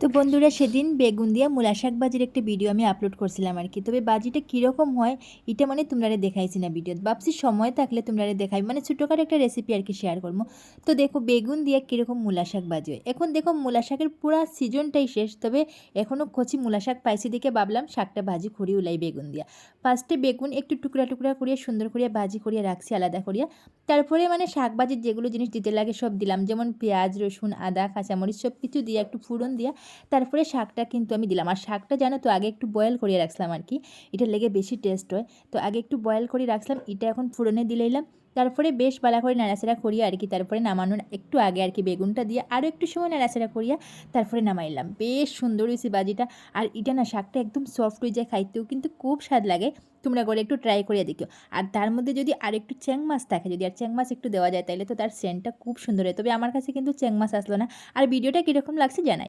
তো বন্ধুরা সেদিন বেগুন দিয়া মূলা শাক ভাজির একটা ভিডিও আমি আপলোড করছিলাম আর কি। তবে ভাজিটা কীরকম হয় এটা মানে তোমরা দেখাইছি না ভিডিও, ভাবছি সময় থাকলে তোমরা দেখাই, মানে ছোটোখাটো একটা রেসিপি আর কি শেয়ার করবো। তো দেখো বেগুন দিয়ে কীরকম মূলা শাক ভাজি হয়। এখন দেখো মূলা শাকের পুরো সিজনটাই শেষ, তবে এখনও কচি মূলা শাক পাইছি দেখে ভাবলাম শাকটা ভাজি করি উলাই বেগুন দিয়া। ফার্স্টে বেগুন একটু টুকরা টুকরা করিয়া সুন্দর করিয়া ভাজি করিয়া রাখছি আলাদা করিয়া। তারপরে মানে শাক ভাজির যেগুলো জিনিস দিতে লাগে সব দিলাম, যেমন পেঁয়াজ রসুন আদা কাঁচামরিচ সব কিছু দিয়ে একটু ফোড়ন দিয়া তারপরে শাকটা কিন্তু আমি দিলাম। আর শাকটা জানো তো আগে একটু বয়েল করে রাখছিলাম আর কি, এটা লেগে বেশি টেস্ট হয়। তো আগে একটু বয়েল করে রাখলাম, এটা এখন ফোড়নে দিলাম। তারপরে বেশ ভালো করে নাড়াচাড়া করিয়া আর কি, তারপরে নামানোর একটু আগে আর কি বেগুনটা দিয়ে আরও একটু সময় নাড়াচাড়া করিয়া তারপরে নামাইলাম। বেশ সুন্দর হয়েছে বাজিটা। আর এটা না শাকটা একদম সফট হয়ে যায়, খাইতেও কিন্তু খুব স্বাদ লাগে। তোমরা করে একটু ট্রাই করে দেখো। আর তার মধ্যে যদি আর একটু চ্যাং মাছ থাকে, যদি আর চ্যাং মাছ একটু দেওয়া যায় তাহলে তো তার সেন্টটা খুব সুন্দর হয়। তবে আমার কাছে কিন্তু চ্যাং মাছ আসলো না। আর ভিডিওটা কীরকম লাগছে জানাই।